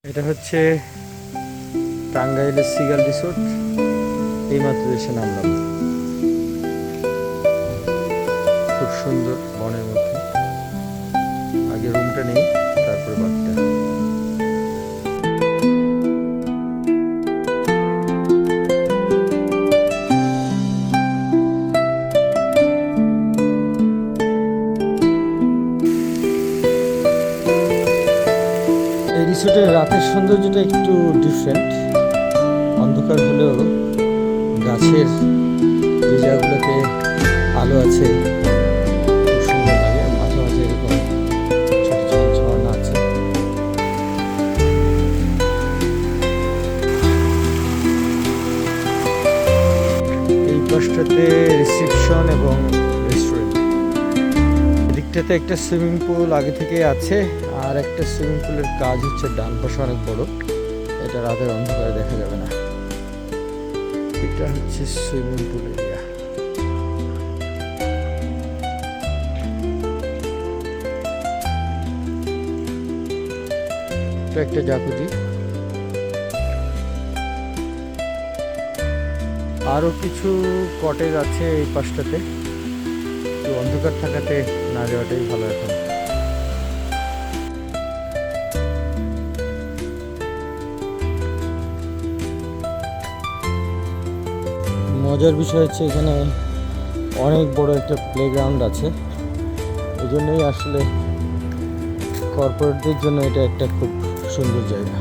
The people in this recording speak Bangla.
এটা হচ্ছে টাঙ্গাইলের সিগাল রিসোর্ট। এইমাত্র এসে নামলাম। খুব সুন্দর বনের মধ্যে। আগে রুমটা নেই, তারপরে বাকিটা। এই রিসোর্টের রাতের সৌন্দর্যটা একটু ডিফারেন্ট। অন্ধকার হলেও গাছের যে জায়গাগুলোতে আলো আছে খুব সুন্দর লাগে। মাঝে মাঝে এরকম ছোট ছোট ঝর্ণা আছে। এই পাশটাতে রিসেপশন এবং রেস্টুরেন্ট। এদিকটাতে একটা সুইমিং পুল আগে থেকে আছে, আর একটা সুইমিং পুলের কাজ হচ্ছে ডান পাশে অনেক বড়। এটা রাতের অন্ধকারে দেখা যাবে না। এটা হচ্ছে সুইমিং পুল এরিয়া। এটা একটা জাকুজি। আরো কিছু কটেজ আছে এই পাশটাতে, তো অন্ধকার থাকাতে না যাওয়াটাই ভালো এখন। মজার বিষয় হচ্ছে এখানে অনেক বড় একটা প্লেগ্রাউন্ড আছে। এই জন্যই আসলে কর্পোরেটদের জন্য এটা একটা খুব সুন্দর জায়গা।